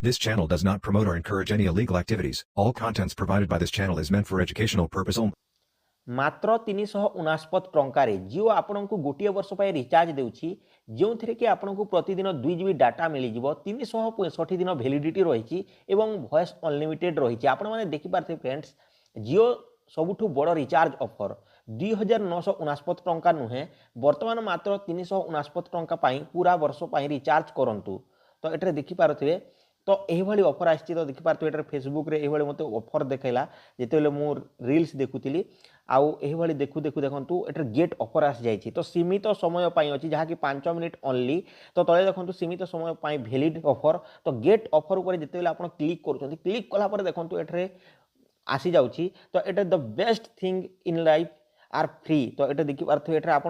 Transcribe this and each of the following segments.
This channel does not promote or encourage any illegal activities. All contents provided by this channel is meant for educational purpose only. मात्र 349 टंकार जिओ आपण को गोटे वर्ष पर recharge देउछि जो थी कि आपन को प्रतिदिन 2 जीबी डाटा मिल जिवो 365 दिन वैलिडिटी रही एवं वॉइस अनलिमिटेड रही आपण माने देखि पारथे फ्रेंड्स जिओ सबुठु बड़ रिचार्ज ऑफर 2949 टंका नुहे वर्तमान मात्र 349 टंका पूरा वर्ष रिचार्ज करंतु तो एटे देखि पारथिबे तो यही ऑफर आसी तो देखिपारे ये फेसबुक रे यही मत ऑफर देखला जिते मु रील्स देखुली आउ यही देखु देखु देखु एटर गेट ऑफर आसी जाइए तो सीमित समय अच्छी जहाँकि 5 मिनिट ओनली तो तले देखो सीमित समय वैलिड ऑफर तो गेट ऑफर उपर जिते आप क्लिक कर क्लिक कलापर देखो ये आसी जाऊँगी तो ये the best thing in life are free तो ये देखिए ये आप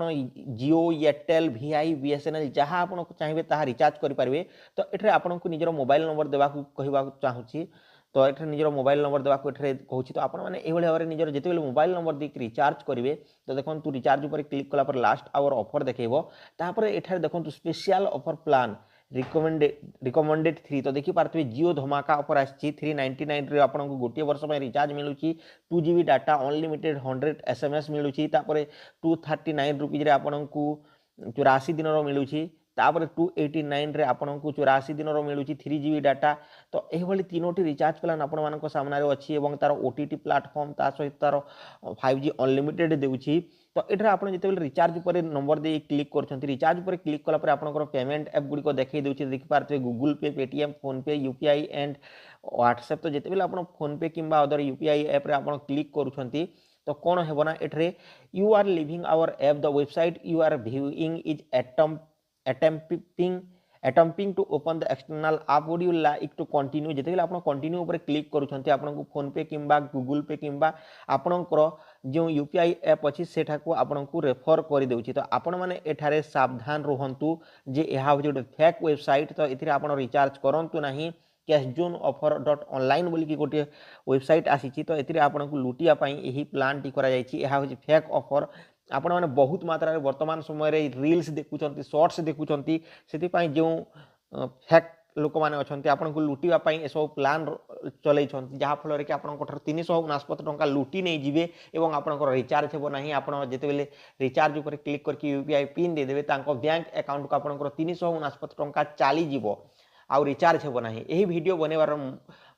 जियो एयरटेल VI BSNL जहाँ आप चाहिए ताहा रिचार्ज करेंगे तो ये आपको निजर मोबाइल नंबर देवाक कहवा चाहूँगी तो ये निजर मोबाइल नंबर देवाक कहूँ तो आप भाव में निजर जिते मोबाइल नंबर देकर रिचार्ज करेंगे तो देखो रिचार्ज पर क्लिक कलापर लास्ट आवर ऑफर देखो तापर ये देखो स्पेशल ऑफर प्लान रिकमेंडेड 3 तो देखी पार्थे जियो धमाका ऑफर आसी 399 रे आपन को गोटे वर्ष में रिचार्ज मिलूँ 2 GB डाटा अनलिमिटेड 100 SMS मिलूँ 239 रुपीज आपन को 84 दिन मिलूँ तापर 289 रे आपन को 84 दिन मिलूँ 3 GB डाटा तो यही तीनोटी रिचार्ज प्लान आपण सामने अच्छी और तार OTT प्लाटफर्म ता सहित तार 5G अनलिमिटेड देउछि तो ये आप जिते रिचार्ज पर नंबर दे क्लिक कर रिचार्ज पर क्लिक कलापर आपंकर पेमेंट एप गुड़िक देखई दूसरी देखिपारे गूगल पे पेटीएम फोन पे UPI एंड व्हाट्सएप तो जिते आप फोन पे कि अदर UPI एप रे आप क्लिक करुँच तो कौन है ना ये you are leaving our app the website you are viewing is attempting to open the external app would you like to continue जिते आप कंटिन्यू ऊपर क्लिक करुँच आपको फोन पे कि गूगल पे कि आपणकर जो UPI एप अच्छी सेठा को आपन को रेफर कर देउछि तो आपण माने एठारे सावधान रहंतु जे यहा गोटे फेक वेबसाइट तो एथिरे आपण रिचार्ज करंतु नाही कैश जोन ऑफर .online बोली कि गोटे वेबसाइट आसी तो एथिरे आपण को लुटिया पई एही प्लान टी करा जाइछि यहा होछि फेक ऑफर आपण माने बहुत मात्रा वर्तमान समय रे रील्स देखुचंती शॉर्ट्स देखुचंती सेति पई जो फेक लोक मैंने अच्छा आपन को लुटिया ए सब प्लान चल जहाँ फल कि आप 349 टंका लुटि नहीं जीवे और आपंकर रिचार्ज हो ना आप जिते रिचार्ज उपर क्लिक करके UPI पिन देदेवे बैंक अकाउंट को आपंकर 349 टंका चलीज आउ रिचार्ज हो ना यही वीडियो बनवार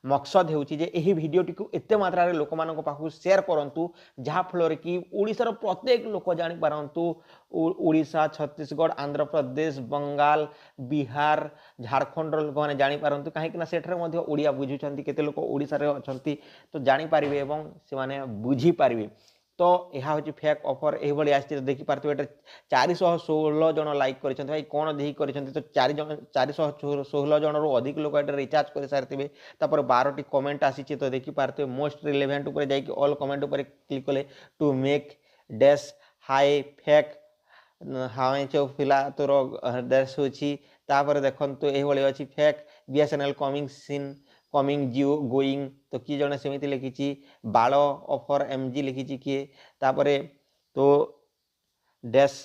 मकसद होची जे एही भिडियोटी को एते मात्रा रे लोक मानको पाखु शेयर करंतु जहाँ फल कि ओडिशार प्रत्येक लोक जानि पारंतु ओडिशा छत्तीसगढ़ आंध्र प्रदेश बंगाल बिहार झारखंड लोक माने जानि पारंतु काहे कि ना सेठरे मध्ये ओडिया बुझुचंती केते लोक ओडिशा रे अछंती तो जानि पारिबे एवं से माने बुझी पारिबे तो यह हूँ फेक ऑफर यही आसी देखी पार्थे ये 416 जन लाइक कर भाई कौन देखी तो 416 जन रू अधिक लोग ये रिचार्ज कर सारी 12टी कमेंट आसी तो देखी पार्थे मोस्ट रिलेवेंट उपर जाकि ऑल कमेंट उपर क्लिक कले टू मेक डैश हाई फेक हाई चौ फिला तोर डैश होपर देखो ये अच्छी fake BSNL coming scene coming Jio going तो किए जड़े सेमती लिखी बाल ऑफर MG लिखी किए तापरे तो डैश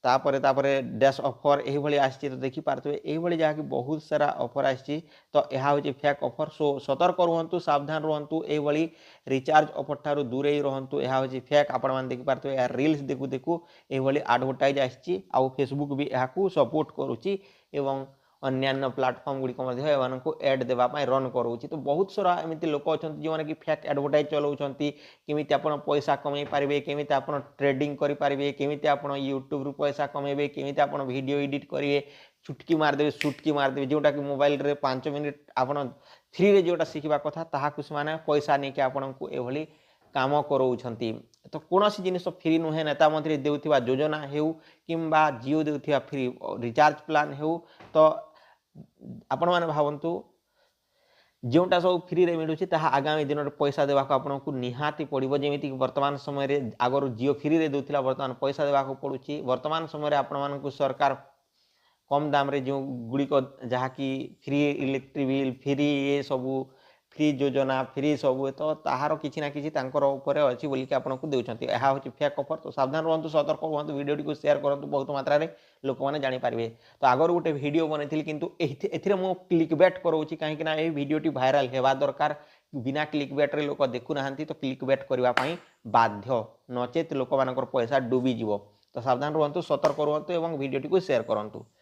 तापरे डैश ऑफर यही आसी तो देखी पारे यही जहाँकि बहुत सारा ऑफर आसी तो यह हूँ फेक ऑफर सो सतर्क रुहतु सावधान रुहतु यही रिचार्ज ऑफर ठारू दूरे रुहतु यह हूँ फेक आपण मैंने देखी पारे यार रील्स देखु देखु यही एडवर्टाइज आसी आउ फेसबुक भी यहाँ सपोर्ट करुच्ची एवं अन्यान्य प्लाटफर्म गुड़िक एड देवाई रन करोची तो बहुत सारा एमती लोक अच्छा जो मैंने कि फेक एडवर्टाइज चलाउछंती केमिति आपण पैसा कमाई पारिबे केमिति आपण ट्रेडिंग करि पारिबे केमिति आपण यूट्यूब रु पैसा कमेबे केमिति आपण वीडियो एडिट करिवे चुटकी मारदेवे सुटकी मारदेवे जोटा कि मोबाइल रे 5 मिनिट आपण फ्री रे जोटा शिखिबा कथा ताहाकु माने पैसा नहीं कि आपण को एभली काम करोउछंती तो कौन सी जिनिस फ्री नुहे नेता मंत्री देउथिबा योजना हेउ किंबा जियो देउथिबा फ्री रिचार्ज प्लान हेउ तो आपण माने भावंतु जोटा सब फ्री रे मिलूँ आगामी दिन में पैसा देवाक आपको निहाती पड़ो जमीक वर्तमान समय आगर जियो फ्री रे देउथिला वर्तमान पैसा देवाक पड़ुछि वर्तमान समय आपण सरकार कम दाम रे जो गुड़िक जहाँकि फ्री इलेक्ट्रिक बिल फ्री ये सबू फ्री योजना फ्री सब तो ताहार किसी ना किसी तांकर ऊपर अच्छी बोलिक आपको देउछंती एहा होची फेक ऑफर तो सावधान रहंतु सतर्क रहंतु वीडियो को शेयर करंतु बहुत मात्रा रे लोक माने जानि पारबे तो आगर गोटे वीडियो बनैथिल किंतु एथिरे मो क्लिक बैट करोची काहे कि ना ए वीडियोटी वायरल हेबा दरकार बिना क्लिक बैट रे लोक देखु नाहंती तो क्लिक बैट करबा पई बाध्य नचेत लोक मानकर पैसा डूबी जीवो तो सावधान रहंतु सतर्क रहंतु एवं वीडियोटी को शेयर करंतु।